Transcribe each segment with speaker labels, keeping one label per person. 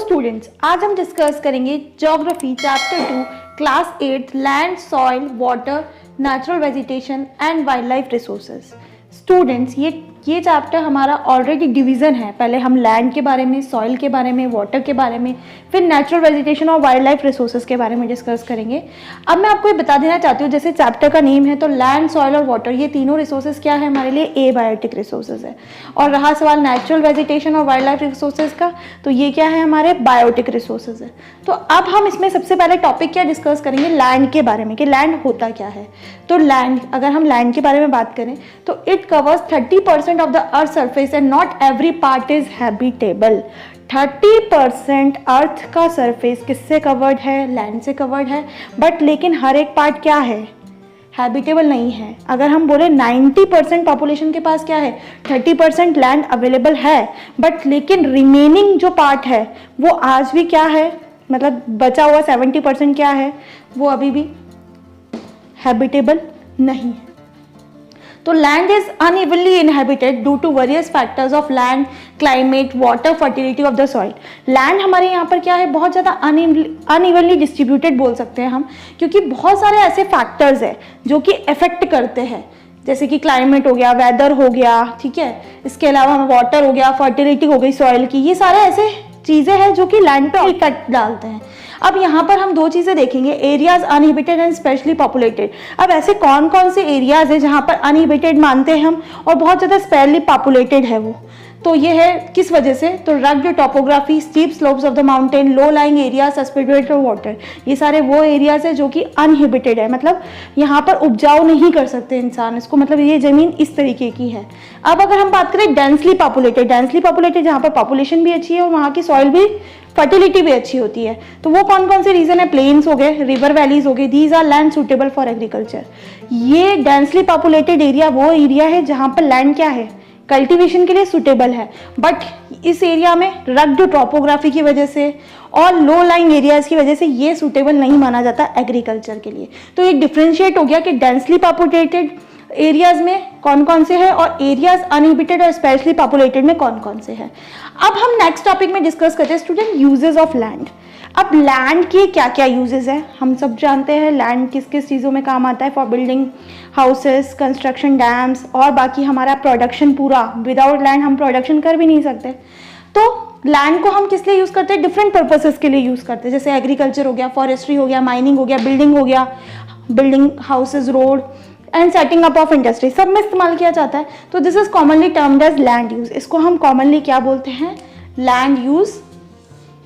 Speaker 1: Students, आज हम discuss करेंगे geography chapter 2 class 8 land, soil, water, natural vegetation and wild life resources. Students, ये chapter हमारा already division है। पहले हम लैंड के बारे में, सॉइल के बारे में, वाटर के बारे में, फिर नेचुरल वेजिटेशन और वाइल्ड लाइफ रिसोर्सेज के बारे में डिस्कस करेंगे। अब मैं आपको ये बता देना चाहती हूँ, जैसे चैप्टर का नेम है तो लैंड, सॉइल और वाटर, ये तीनों रिसोर्सेज क्या है हमारे लिए? एबायोटिक रिसोर्सेज है। और रहा सवाल नेचुरल वेजिटेशन और वाइल्ड लाइफ रिसोर्सेज का, तो ये क्या है? हमारे बायोटिक रिसोर्सेज है। तो अब हम इसमें सबसे पहले टॉपिक क्या डिस्कस करेंगे? लैंड के बारे में, कि लैंड होता क्या है। तो लैंड, अगर हम लैंड के बारे में बात करें तो it covers 30% of the earth surface and not every part is habitable. 30% अर्थ का सरफेस किससे कवर्ड है? लैंड से कवर्ड है, बट लेकिन हर एक पार्ट क्या है? हैबिटेबल नहीं है। अगर हम बोले 90% पॉपुलेशन के पास क्या है? 30% लैंड अवेलेबल है, बट लेकिन रिमेनिंग जो पार्ट है वो आज भी क्या है? मतलब बचा हुआ 70% क्या है? वो अभी भी हैबिटेबल नहीं है। तो land is unevenly inhabited due to various factors of land, climate, water, fertility of the soil. Land हमारे यहाँ पर क्या है? बहुत ज़्यादा अनइवनली डिस्ट्रीब्यूटेड बोल सकते हैं हम, क्योंकि बहुत सारे ऐसे फैक्टर्स हैं जो कि इफेक्ट करते हैं, जैसे कि क्लाइमेट हो गया, वेदर हो गया, ठीक है, इसके अलावा वाटर हो गया, फर्टिलिटी हो गई सॉइल की। ये सारे ऐसे चीज़ें हैं जो कि लैंड पे इफेक्ट डालते हैं। अब यहाँ पर हम दो चीज़ें देखेंगे, एरियाज अनहिबिटेड एंड स्पेशली पॉपुलेटेड। अब ऐसे कौन कौन से एरियाज है जहाँ पर अनहिबिटेड मानते हैं हम और बहुत ज़्यादा स्पेयरली पॉपुलेटेड है वो? तो ये है किस वजह से? तो rugged topography, steep slopes of the mountain, low lying area, suspended water, ये सारे वो एरियाज है जो कि अनहिबिटेड है, मतलब यहाँ पर उपजाऊ नहीं कर सकते इंसान इसको, मतलब ये जमीन इस तरीके की है। अब अगर हम बात करें डेंसली पॉपुलेटेड जहाँ पर पॉपुलेशन भी अच्छी है और वहाँ की सॉइल भी, फर्टिलिटी भी अच्छी होती है, तो वो कौन कौन से रीजन है? प्लेन्स हो गए, रिवर वैलीज हो गए, these are land suitable for agriculture. ये डेंसली पॉपुलेटेड एरिया वो एरिया है जहाँ पर लैंड क्या है? कल्टीवेशन के लिए सुटेबल है, बट इस एरिया में रग्ड टोपोग्राफी की वजह से और लो लाइंग एरियाज की वजह से ये सुटेबल नहीं माना जाता एग्रीकल्चर के लिए। तो ये डिफ्रेंशिएट हो गया कि डेंसली पॉपुलेटेड एरियाज में कौन कौन से हैं और एरियाज अनहिबिटेड और स्पेशली पॉपुलेटेड में कौन कौन से हैं। अब हम नेक्स्ट टॉपिक में डिस्कस करते हैं स्टूडेंट, यूजेस ऑफ लैंड। अब लैंड के क्या क्या यूजेस हैं? हम सब जानते हैं लैंड किस किस चीज़ों में काम आता है, for building houses, construction, dams और बाकी हमारा प्रोडक्शन पूरा। विदाउट लैंड हम प्रोडक्शन कर भी नहीं सकते। तो लैंड को हम किस लिए यूज़ करते हैं? डिफरेंट पर्पसेस के लिए यूज़ करते हैं, जैसे एग्रीकल्चर हो गया, फॉरेस्ट्री हो गया, माइनिंग हो गया, बिल्डिंग हो गया, building houses, road and setting up of industry, सब में इस्तेमाल किया जाता है। तो this is commonly termed as land use. इसको हम कॉमनली क्या बोलते हैं? लैंड यूज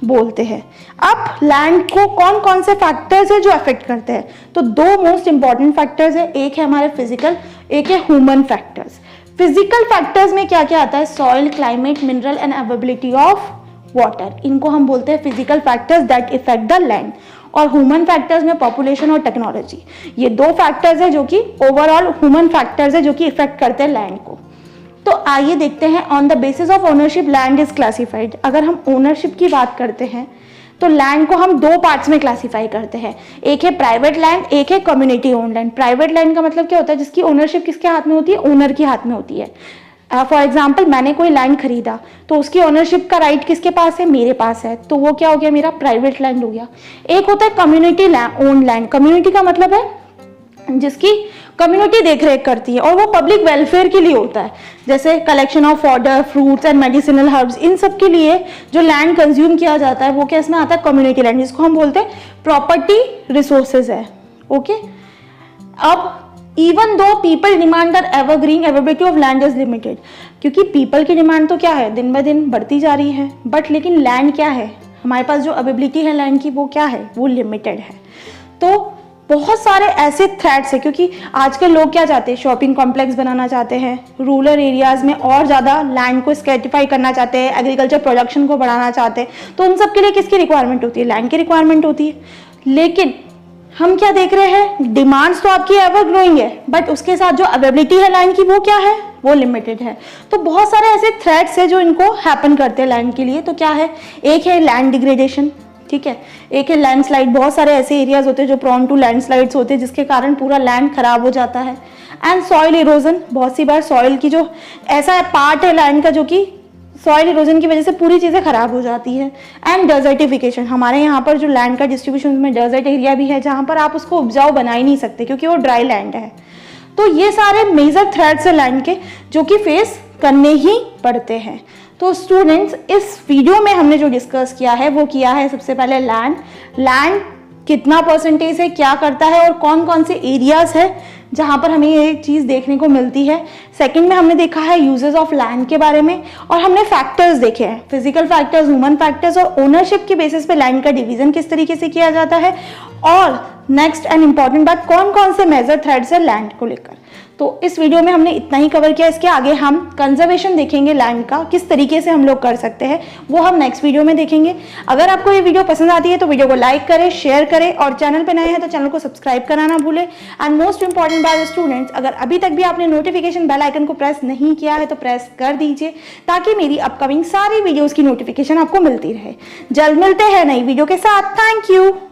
Speaker 1: बोलते हैं। अब लैंड को कौन कौन से फैक्टर्स है जो अफेक्ट करते हैं? तो दो मोस्ट इंपॉर्टेंट फैक्टर्स है, एक है हमारे फिजिकल, एक है ह्यूमन फैक्टर्स। फिजिकल फैक्टर्स में क्या क्या आता है? Soil, climate, mineral and availability of water, इनको हम बोलते हैं physical factors that effect the land. और ह्यूमन फैक्टर्स में पॉपुलेशन और टेक्नोलॉजी, ये दो फैक्टर्स है जो कि ओवरऑल ह्यूमन फैक्टर्स है जो कि इफेक्ट करते हैं लैंड को। तो आइए देखते हैं, on the basis of ownership land is classified. अगर हम ओनरशिप की बात करते हैं तो लैंड को हम दो पार्ट्स में क्लासिफाई करते हैं, एक है प्राइवेट लैंड, एक है community owned land. Private land का मतलब क्या होता है? जिसकी ओनरशिप किसके हाथ में होती है? ओनर के हाथ में होती है। फॉर एग्जाम्पल, मैंने कोई लैंड खरीदा तो उसकी ओनरशिप का राइट किसके पास है? मेरे पास है, तो वो क्या हो गया? मेरा प्राइवेट लैंड हो गया। एक होता है कम्युनिटी ओन्ड लैंड। कम्युनिटी का मतलब है जिसकी कम्युनिटी देख रेख करती है और वो पब्लिक वेलफेयर के लिए होता है, जैसे collection of fodder, fruits and medicinal herbs, इन सब के लिए जो लैंड कंज्यूम किया जाता है वो क्या इसमें आता है? कम्युनिटी लैंड, जिसको हम बोलते हैं प्रॉपर्टी रिसोर्सेज है। ओके, अब even though people demand are evergreen, availability of land is limited, क्योंकि पीपल की डिमांड तो क्या है? दिन ब दिन बढ़ती जा रही है, बट लेकिन लैंड क्या है? हमारे पास जो अवेलेबिलिटी है लैंड की वो क्या है? वो लिमिटेड है। तो बहुत सारे ऐसे थ्रेट्स है, क्योंकि आजकल लोग क्या चाहते हैं? शॉपिंग कॉम्प्लेक्स बनाना चाहते हैं, रूरल एरियाज में और ज़्यादा लैंड को स्कैटिफाई करना चाहते हैं, एग्रीकल्चर प्रोडक्शन को बढ़ाना चाहते हैं। तो उन सब के लिए किसकी रिक्वायरमेंट होती है? लैंड की रिक्वायरमेंट होती है। लेकिन हम क्या देख रहे हैं? डिमांड्स तो आपकी एवर ग्रोइंग है, बट उसके साथ जो अवेलेबिलिटी है लैंड की वो क्या है? वो लिमिटेड है। तो बहुत सारे ऐसे थ्रेट्स है जो इनको हैपन करते हैं लैंड के लिए। तो क्या है? एक है लैंड डिग्रेडेशन, ठीक है, एक है लैंडस्लाइड। बहुत सारे ऐसे एरियाज होते हैं जो प्रॉन टू लैंडस्लाइड्स होते हैं जिसके कारण पूरा लैंड खराब हो जाता है। एंड सॉइल इरोजन, बहुत सी बार सॉइल की जो ऐसा पार्ट है लैंड का जो कि सॉइल इरोजन की वजह से पूरी चीज़ें खराब हो जाती है। एंड डेजर्टिफिकेशन, हमारे यहाँ पर जो लैंड का डिस्ट्रीब्यूशन में डेजर्ट एरिया भी है जहाँ पर आप उसको उपजाऊ बना ही नहीं सकते क्योंकि वो ड्राई लैंड है। तो ये सारे मेजर थ्रेट्स है लैंड के जो कि फेस करने ही पड़ते हैं। तो स्टूडेंट्स, इस वीडियो में हमने जो डिस्कस किया है वो किया है सबसे पहले लैंड कितना परसेंटेज है, क्या करता है और कौन कौन से एरियाज है जहाँ पर हमें ये चीज़ देखने को मिलती है। सेकंड में हमने देखा है यूजेस ऑफ लैंड के बारे में और हमने फैक्टर्स देखे हैं, फिजिकल फैक्टर्स, ह्यूमन फैक्टर्स और ओनरशिप के बेसिस पे लैंड का डिवीजन किस तरीके से किया जाता है। और नेक्स्ट एंड इंपॉर्टेंट बात, कौन कौन से मेजर थ्रेड्स है लैंड को लेकर। तो इस वीडियो में हमने इतना ही कवर किया। इसके आगे हम कंजर्वेशन देखेंगे लैंड का, किस तरीके से हम लोग कर सकते हैं, वो हम नेक्स्ट वीडियो में देखेंगे। अगर आपको ये वीडियो पसंद आती है तो वीडियो को लाइक करें, शेयर करें और चैनल पर नए हैं तो चैनल को सब्सक्राइब कराना भूलें। एंड मोस्ट इंपॉर्टेंट बात स्टूडेंट्स, अगर अभी तक भी आपने नोटिफिकेशन बेल आइकन को प्रेस नहीं किया है तो प्रेस कर दीजिए ताकि मेरी अपकमिंग सारी वीडियोस की नोटिफिकेशन आपको मिलती रहे। जल्द मिलते हैं नई वीडियो के साथ। Thank you.